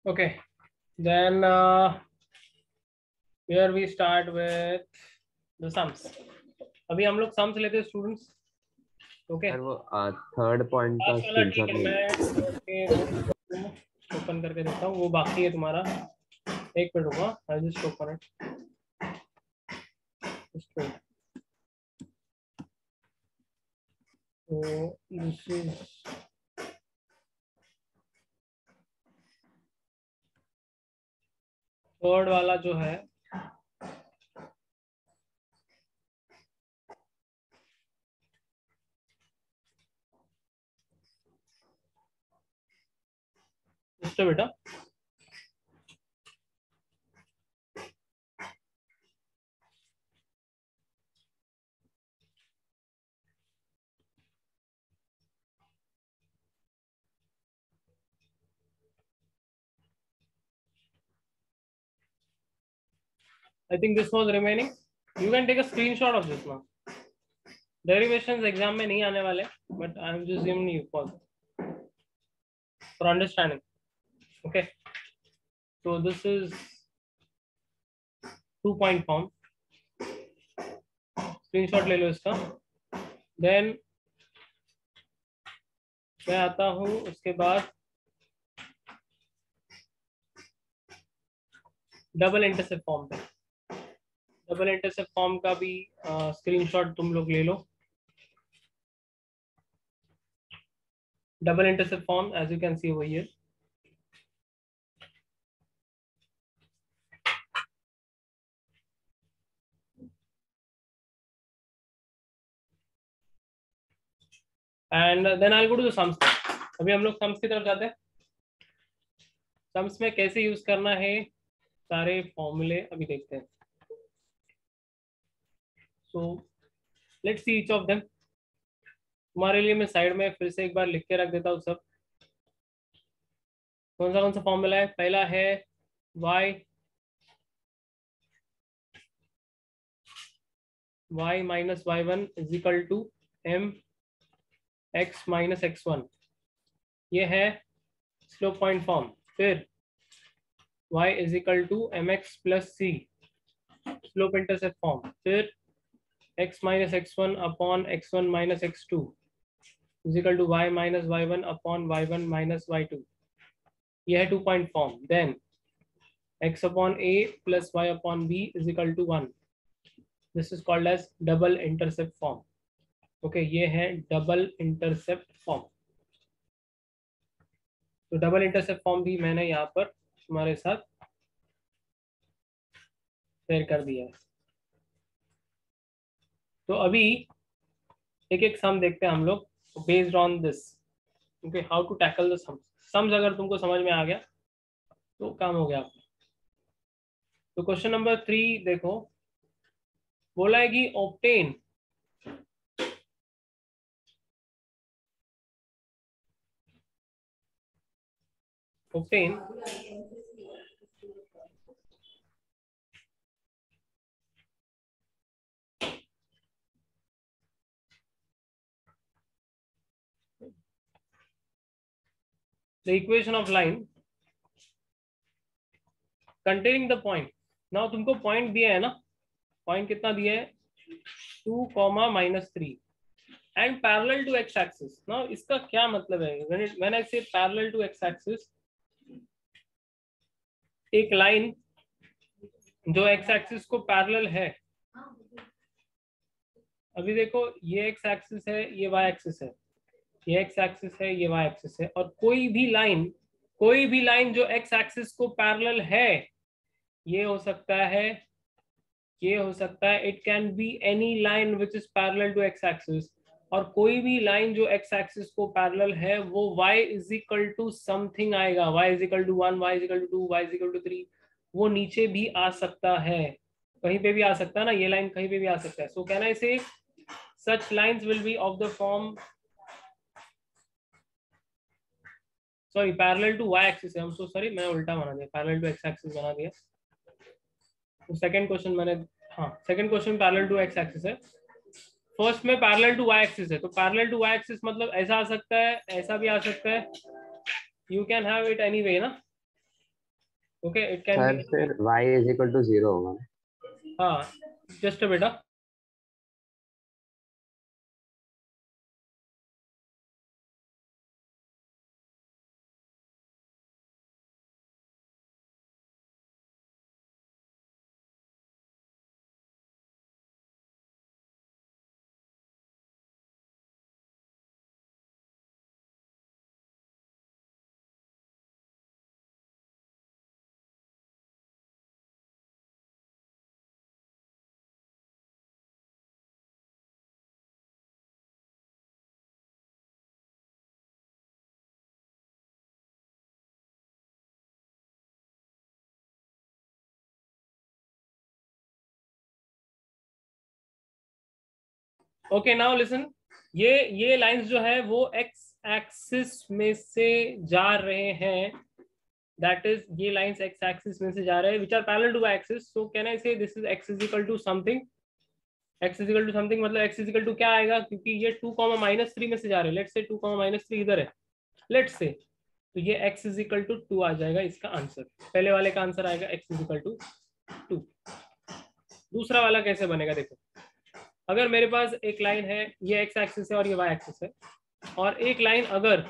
Okay, then here we start with the sums. अभी हम लोग sums लेते हैं स्टूडेंट्स. ओके, सर वो थर्ड पॉइंट का लास्ट वाला ठीक स्क्रीनशॉट है. ले. मैं ओपन करके देखता हूँ. वो बाकी है तुम्हारा. एक मिनट रुको. I just open it. तो दिस इज थर्ड वाला जो है इसको बेटा. I think this was remaining. You can take a screenshot of this now. Derivations exam में नहीं आने वाले, but I am just giving you for understanding. Okay, so this is 2-point form. Screenshot ले लो इसका. Then मैं आता हूँ उसके बाद डबल इंटरसेप्ट फॉर्म पे. डबल इंटरसेप्ट फॉर्म का भी स्क्रीनशॉट तुम लोग ले लो. Double intercept form as you can see over here. And then I go to the sums. अभी हम लोग सम्स की तरफ जाते हैं. सम्स में कैसे यूज करना है सारे फॉर्मूले अभी देखते हैं. So let's see each of them. तुम्हारे लिए मैं साइड में फिर से एक बार लिख के रख देता हूँ सब. कौन सा फॉर्मूला है. पहला है y minus y1 is equal to m x minus x1. ये है स्लोप पॉइंट फॉर्म. फिर y is equal to mx plus c slope intercept form. फिर x minus x1 upon x1 minus x2 is equal to y minus y1 upon y1 minus y2. यह है 2-point form. Then x upon a plus y upon b is equal to 1. This is called as double intercept form. Okay, ये है double intercept form. तो double intercept form भी मैंने यहाँ पर तुम्हारे साथ शेयर कर दिया है. तो अभी एक एक सम देखते हैं हम लोग based on this. Okay, how to tackle the sums. Sums अगर तुमको समझ में आ गया तो काम हो गया आपका. तो क्वेश्चन नंबर 3 देखो. बोला है कि obtain the equation of line containing the point. now तुमको पॉइंट दिया है ना. पॉइंट कितना दिया है. 2, -3 and parallel to x axis. now इसका क्या मतलब है. when I say parallel to x axis, एक लाइन जो x axis को पैरेलल है. अभी देखो ये x axis है, ये y axis है. ये x axis है, ये y axis है. और कोई भी लाइन जो x axis को पैरेलल है, ये हो सकता है, ये हो सकता है. It can be any line which is parallel to x axis. और कोई भी लाइन जो x axis को पैरेलल है वो y is equal to something आएगा. y is equal to 1, y is equal to 2, y is equal to 3. वो नीचे भी आ सकता है, कहीं पे भी आ सकता है ना. ये लाइन कहीं पे भी आ सकता है. सो कैन आई से such lines will be of the form, sorry, parallel to y axis. I'm so sorry, मैंने उल्टा बना दिया. parallel to x axis बना दिया. तो सेकंड क्वेश्चन मैंने, हाँ, second question parallel to x axis है. फर्स्ट में पैरेलल टू y एक्सिस है. तो पैरेलल टू y एक्सिस मतलब ऐसा आ सकता है, ऐसा भी आ सकता है. You can have it any way ना. Okay, it can sir be, फिर y इज इक्वल टू 0 होगा ना? हाँ जस्ट बेटा, ओके नाउ लिसन, ये लाइंस जो है वो एक्स एक्सिस में से जा रहे हैं, दैट इज ये लाइंस एक्स एक्सिस में से जा रहे हैं which are parallel to axis, so can I say this is X is equal to something, X is equal to something मतलब एक्स इज इक्वल टू क्या आएगा, क्योंकि ये 2, -3 में से जा रहे हैं, लेट्स से 2, -3 इधर है, लेट्स से, तो ये x इज इक्वल टू 2 आ जाएगा इसका आंसर, पहले वाले का आंसर आएगा x इज इक्वल टू 2। दूसरा वाला कैसे बनेगा, देखो अगर मेरे पास एक लाइन है, ये एक्स एक्सिस है और ये वाई एक्सिस है, और एक लाइन अगर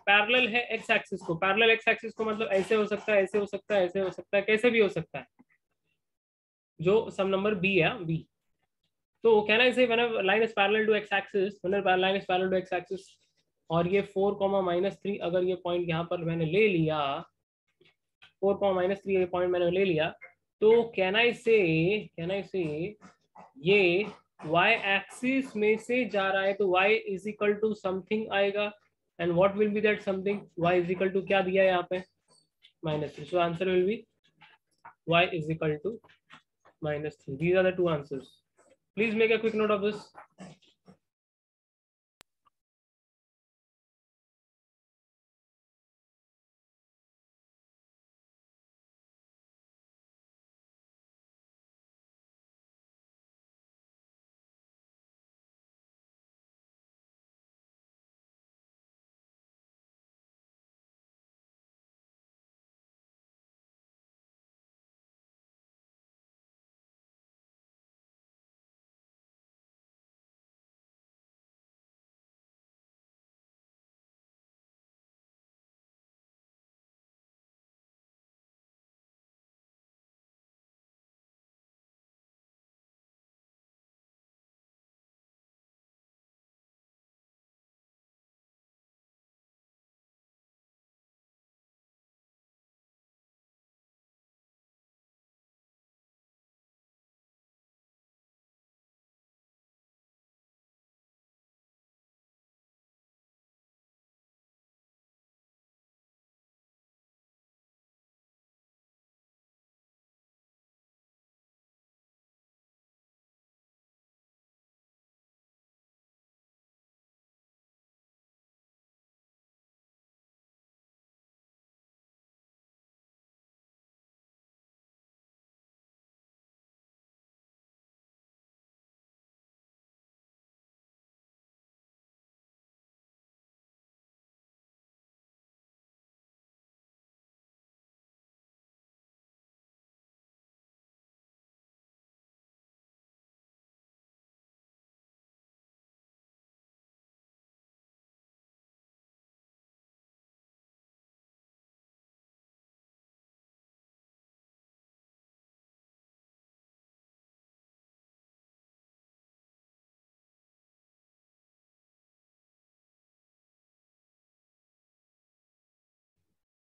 पैरेलल है एक्स एक्सिस को, पैरेलल एक्स एक्सिस को मतलब ऐसे हो सकता है, ऐसे हो सकता है, ऐसे हो सकता है, कैसे भी हो सकता है, जो सम नंबर बी है बी, तो can I say whenever line is parallel to X axis, whenever line is parallel to X axis, और ये 4, -3 अगर ये पॉइंट यहाँ पर मैंने ले लिया, 4, -3 ये पॉइंट मैंने ले लिया, तो कैन आई से ये y एक्सिस में से जा रहा है, तो y is equal to something आएगा, and what will be that something, y is equal to क्या दिया है यहाँ पे -3, so answer will be y is equal to -3। These are the two answers, please make a quick note of this.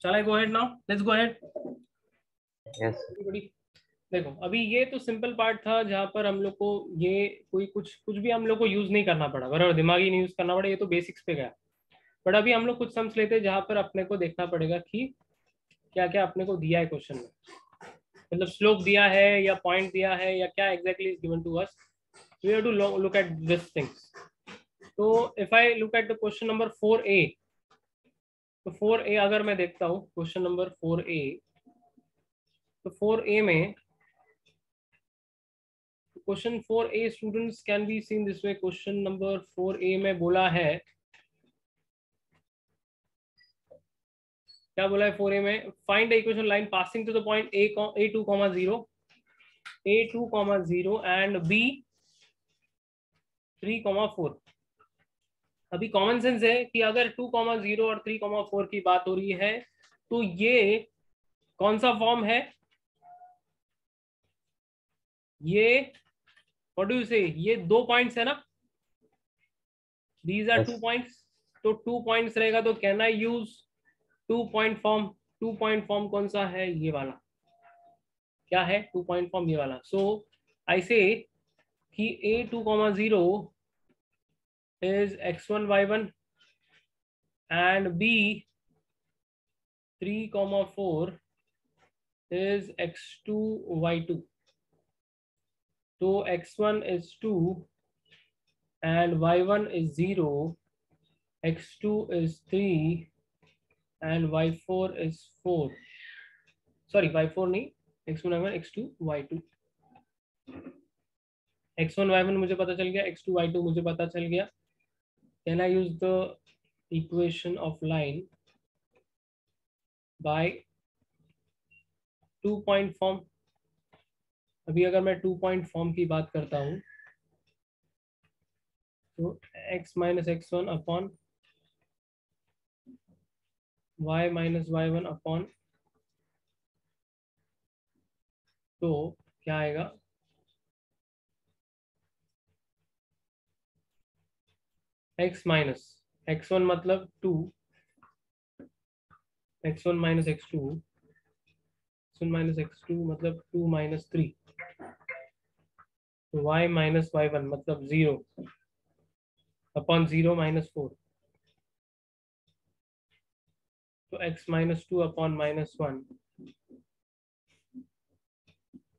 Shall I go ahead now? Let's go ahead. Yes Everybody. देखो अभी ये तो simple part था जहाँ पर हम लोग को ये कोई कुछ कुछ भी हम लोग को यूज नहीं करना पड़ा, बराबर, दिमाग ही नहीं यूज करना पड़ा, ये तो बेसिक्स पे गया। बट अभी हम लोग कुछ सम्स लेते हैं जहाँ पर अपने को देखना पड़ेगा कि क्या क्या अपने को दिया है क्वेश्चन में, मतलब स्लोप दिया है या पॉइंट दिया है या क्या exactly is given to us, we have to look at this things. तो if I look at the question number 4A, तो 4A अगर मैं देखता हूँ क्वेश्चन नंबर 4A, तो 4A में question 4A students can be seen this way, question number 4A में बोला है क्या बोला है 4a में, find the equation line passing to the point a2, 0 a2, 0 and b 3, 4। अभी कॉमन सेंस है कि अगर 2, 0 और 3, 4 की बात हो रही है तो ये कौन सा फॉर्म है, ये व्हाट डू यू से, ये 2 पॉइंट्स है ना, दीज आर 2 Yes. पॉइंट्स, तो 2 पॉइंट्स रहेगा तो can I use 2 point form. 2 point form कौन सा है, ये वाला, क्या है 2 पॉइंट फॉर्म, ये वाला। सो आई से कि a2, 0 is x1, y1 and b 3, 4 is x2, y2। तो x1 is 2 and y1 is 0, x2 is 3 and y4 is 4। Sorry y4 नहीं, x1, y1, x2, y2। x1, y1 मुझे पता चल गया, x2, y2 मुझे पता चल गया। Can I use the equation of line by 2 point form. अभी अगर मैं 2 पॉइंट फॉर्म की बात करता हूं तो x minus x1 upon y minus y1 upon, तो क्या आएगा, x माइनस x1 मतलब 2, x1 minus x2, x1 minus x2 मतलब 2 माइनस 3, तो y माइनस y1 मतलब 0 अपॉन 0 माइनस 4, तो x माइनस 2 अपॉन माइनस 1,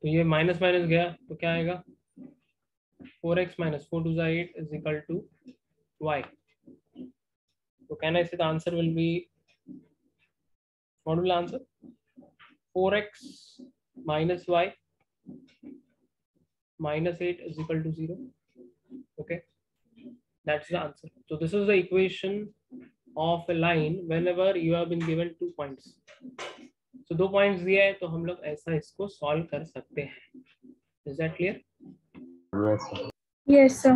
तो ये माइनस माइनस गया तो क्या आएगा, 4x minus 4 2 8 is equal to y। तो can I say the answer will be, what will answer, 4x minus y minus 8 is equal to 0। Okay, that's the answer. So this is the equation of a line whenever you have been given 2 points। So 2 points दिया है तो हम लोग ऐसा इसको solve कर सकते हैं। Is that clear? Yes, sir. Yes, sir.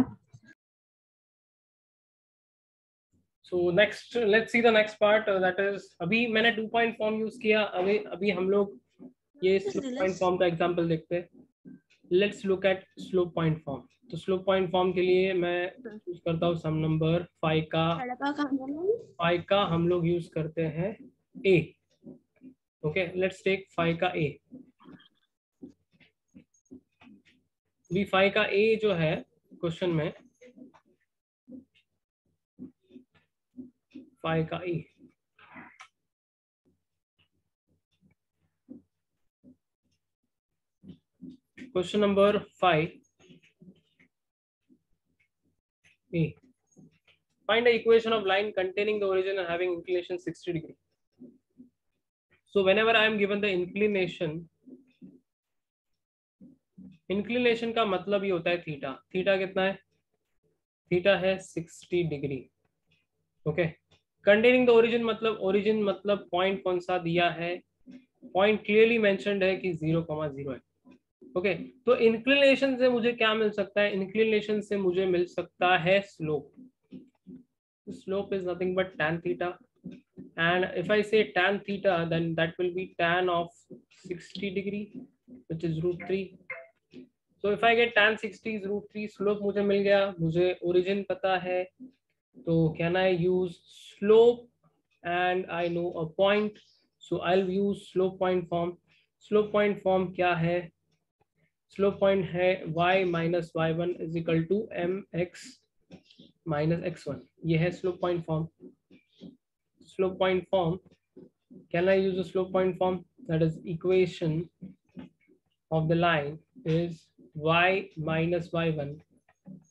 So next let's see the next part, that is अभी मैंने 2 point form use किया, अभी हम लोग ये slope point form का example देखते हैं। Let's look at slope point form। तो slope point form के लिए मैं यूज करता हूँ सम नंबर 5 का हम लोग यूज करते हैं a। ओके, लेट्स टेक 5 का a। भी 5 का a जो है क्वेश्चन में, 5 का a, question number 5 a, find the equation of line containing the origin and having inclination 60 degree। So whenever I am given the inclination का मतलब ये होता है थीटा। थीटा कितना है, थीटा है 60 degree. Okay, containing the origin मतलब point कौन सा दिया है, पॉइंट क्लियरली मेंशन्ड है कि 0,0 है। ओके, तो इंक्लिनेशन से मुझे क्या मिल सकता है, इंक्लिनेशन से मुझे मिल सकता है slope. Slope is nothing but tan theta, and if I say tan theta then that will be tan of 60 degree which is √3। so if I get tan 60 is √3, slope मुझे मिल गया, मुझे ओरिजिन पता है, तो can I use slope and I know a point, so I'll use slope point form। slope point form क्या है, slope point है y minus y1 is equal to mx minus x1, ये है slope point form. Slope point form, can I use the slope point form, that is equation of the line is y minus y1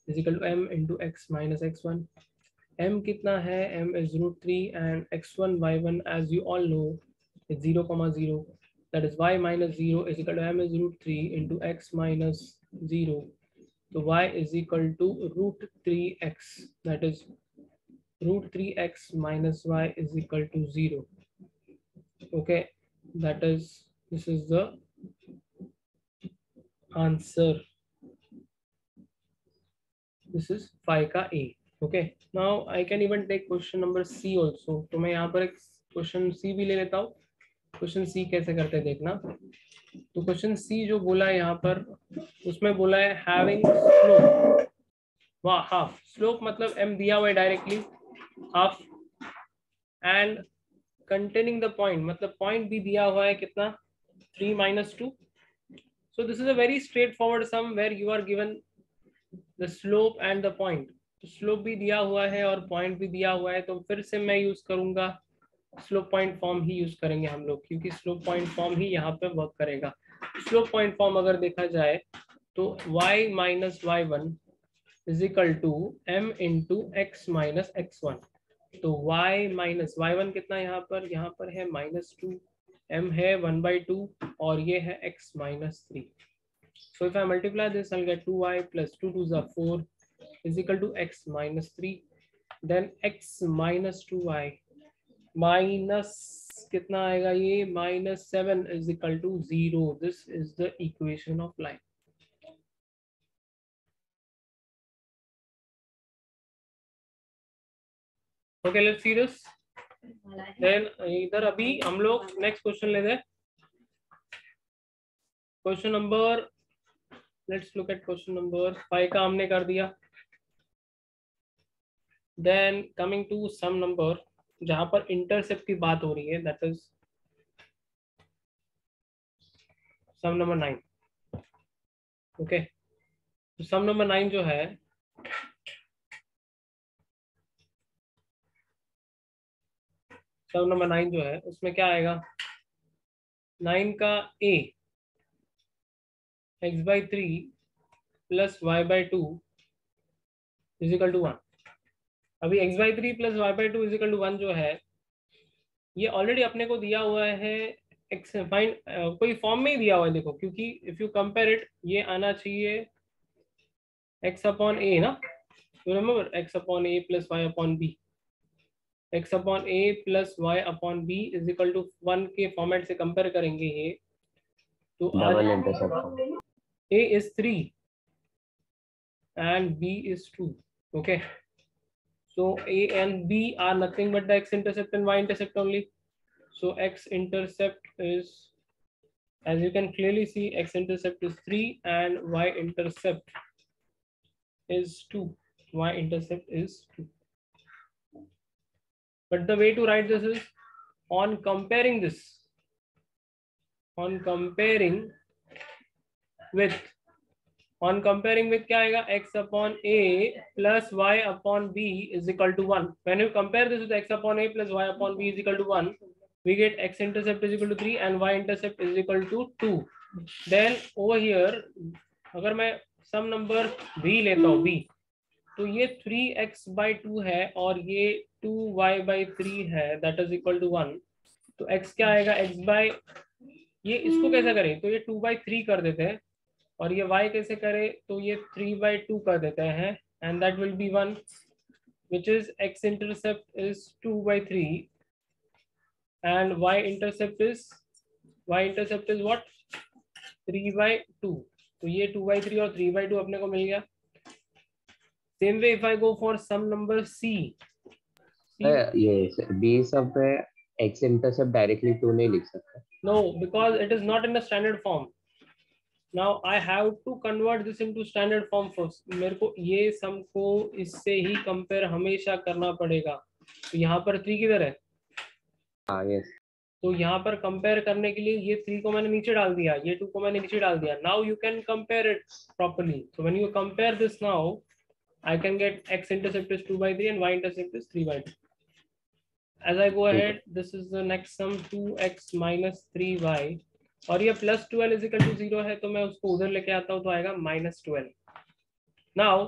is equal to m into x minus x1। m कितना है, m is √3 and x1 y1 as you all know is 0,0, that is y minus 0 is equal to m is √3 into x minus 0, so y is equal to √3x, that is √3x minus y is equal to 0। Okay, this is the answer. This is 5 का A. Okay, now I can even take question number C also. तो मैं यहाँ पर एक question C भी ले लेता हूँ. क्वेश्चन C कैसे करते हैं देखना. तो क्वेश्चन C जो बोला है यहाँ पर, उसमें बोला है हैविंग स्लोप हाफ. स्लोप मतलब m दिया हुआ है directly half, and containing the point मतलब पॉइंट भी दिया हुआ है कितना 3 - 2. So this is a very straightforward sum where you are given the slope and the point. तो स्लोप भी दिया हुआ है और पॉइंट भी दिया हुआ है, तो फिर से मैं यूज करूंगा स्लोप पॉइंट फॉर्म ही यूज करेंगे हम लोग, क्योंकि स्लोप पॉइंट फॉर्म ही यहाँ पे वर्क करेगा. स्लोप पॉइंट फॉर्म अगर देखा जाए तो y - y1 is equal to m into x minus x1. तो y - y1 कितना यहाँ पर है -2, m है 1/2 और ये है x - 3. So if I multiply this, I'll get 2y plus 2 2s are 4 is equal to x minus 3. Then x minus 2y minus कितना आएगा ये -7 is equal to 0. This is the equation of line. Okay, let's see this. Then इधर अभी हम लोग next question लेते हैं. Question number, let's look at question number 5 का हमने कर दिया. Then coming to some number जहां पर इंटरसेप्ट की बात हो रही है, that is sum number 9. Okay, तो sum number 9 जो है sum number 9 जो है उसमें क्या आएगा 9 का a x/3 plus y/2 is equal to 1. अभी x/3 plus y/2 is equal to 1 जो है ये ऑलरेडी अपने को दिया हुआ है x फाइंड कोई फॉर्म में ही दिया हुआ है देखो, क्योंकि इफ यू कंपेयर इट ये आना चाहिए x अपॉन a ना. You remember x upon a plus y upon b. x upon a plus y upon b is equal to 1 के फॉर्मेट से कंपेयर करेंगे ये तो double intercept. a is 3 and b is 2. Okay, so a and b are nothing but the x-intercept and y-intercept only. So x-intercept is, as you can clearly see, x-intercept is 3 and y-intercept is 2. Y-intercept is 2. But the way to write this is on comparing this, on comparing with क्या आएगा x upon a plus y upon b is equal to 1. When you compare this with x upon a plus y upon b is equal to 1, we get x-intercept is equal to 3 and y-intercept is equal to 2. Then over here अगर मैं सम number b लेता हूँ b, तो ये 3x/2 है और ये 2y/3 है, that is equal to 1. तो x क्या आएगा ये इसको कैसे करें, तो ये 2/3 कर देते हैं और ये y कैसे करे, तो ये 3/2 कर देते हैं, and that will be 1, which is x-intercept is 2/3 and y-intercept is what 3/2. तो ये 2/3 और 3/2 अपने को मिल गया. Same way if I go for sum number C. ये b सब पे x इंटरसेप्ट डायरेक्टली 2 नहीं लिख सकते. No, because it is not in the standard form. Now I have to convert this into standard form first. मेरे को ये सम को इससे ही कंपेयर हमेशा करना पड़ेगा. तो यहाँ पर 3 किधर है? हाँ यस. तो यहाँ पर कंपेयर करने के लिए ये 3 को मैंने नीचे डाल दिया, ये 2 को मैंने नीचे डाल दिया. Now you can compare it properly. So when you compare this now, I can get x-intercept is 2/3 and y-intercept is 3/2. As I go ahead, this is the next sum 2x minus 3y और ये plus 12 is equal to 0 है, तो मैं उसको उधर लेके आता हूँ तो आएगा -12. Now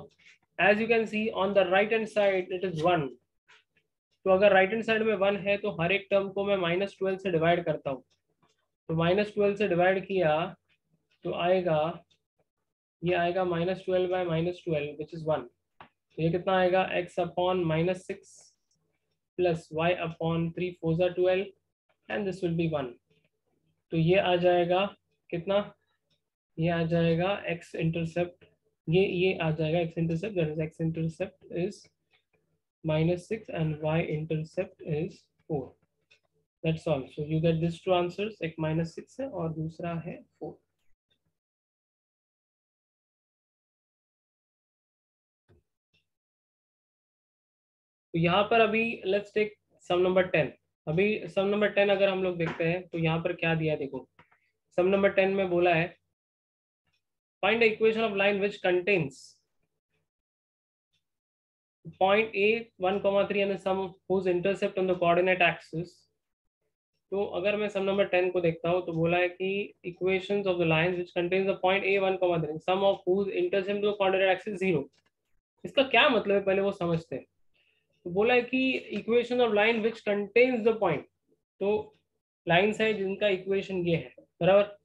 as you can see on the right hand side it is 1. तो अगर राइट हैंड साइड में 1 है तो हर एक टर्म को मैं -12 से डिवाइड करता हूँ. तो -12 से डिवाइड किया तो आएगा ये आएगा -12/-12 विच इज 1. तो ये कितना आएगा x upon -6 plus y upon 3 4 12 and this will be 1। तो ये आ जाएगा कितना, ये आ जाएगा x इंटरसेप्ट, ये आ जाएगा x intercept, that is x intercept is -6 and y intercept is 4. That's all. So you get these two answers, एक -6 है और दूसरा है 4. तो यहाँ पर अभी लेट्स टेक सम नंबर 10. अभी सम नंबर 10 अगर हम लोग देखते हैं तो यहाँ पर क्या दिया है, देखो सम नंबर 10 में बोला है find the equation of line which contains point A 1,3 and the sum whose intercept on the coordinate axis. तो अगर मैं सम नंबर 10 को देखता हूँ तो बोला है कि equations of the lines which contains the point A 1,3 sum of whose intercept to the coordinate axis 0. इसका क्या मतलब है पहले वो समझते हैं. तो बोला है कि equation of line which contains the point, तो लाइंस है जिनका इक्वेशन ये है बराबर,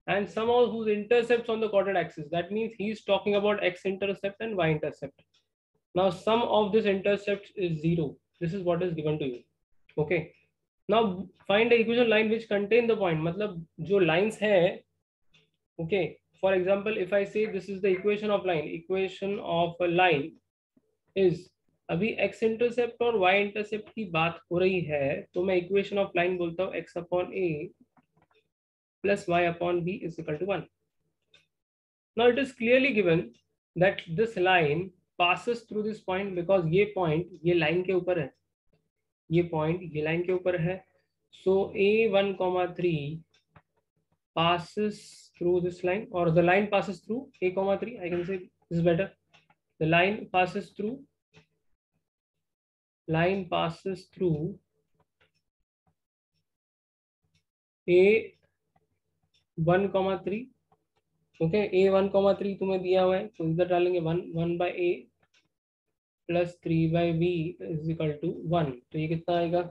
and sum of whose intercepts on the coordinate axis, that means he is talking about x intercept and y intercept. Now sum of this intercepts is 0. This is what is given to you. Okay. Now find the equation line which contain the point. मतलब जो lines है, okay. For example, if I say this is the equation of line, equation of a line is, अभी x intercept और y intercept की बात हो रही है तो मैं equation of line बोलता हूँ x upon a plus y upon b is equal to 1. Now it is clearly given that this line passes through this point because ये point ये line के ऊपर है, ये point ये line के ऊपर है. So a1,3 passes through this line, or the line passes through a,3. I can say this is better. The line passes through a1,3. Okay, a1,3 तुम्हें दिया हुआ है तो इधर डालेंगे 1/a plus 3/b is equal to 1. तो ये कितना आएगा,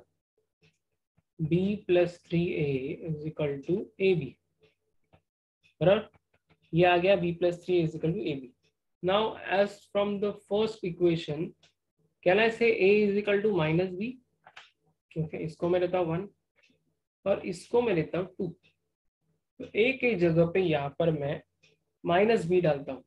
b plus 3a is equal to ab. बराबर, ये आ गया b plus 3 is equal to ab. Now as from the first equation can I say a is equal to minus b. Okay, इसको मैं लेता हूँ 1 और इसको मैं लेता हूँ 2. तो a की जगह पे यहाँ पर मैं माइनस b डालता हूँ.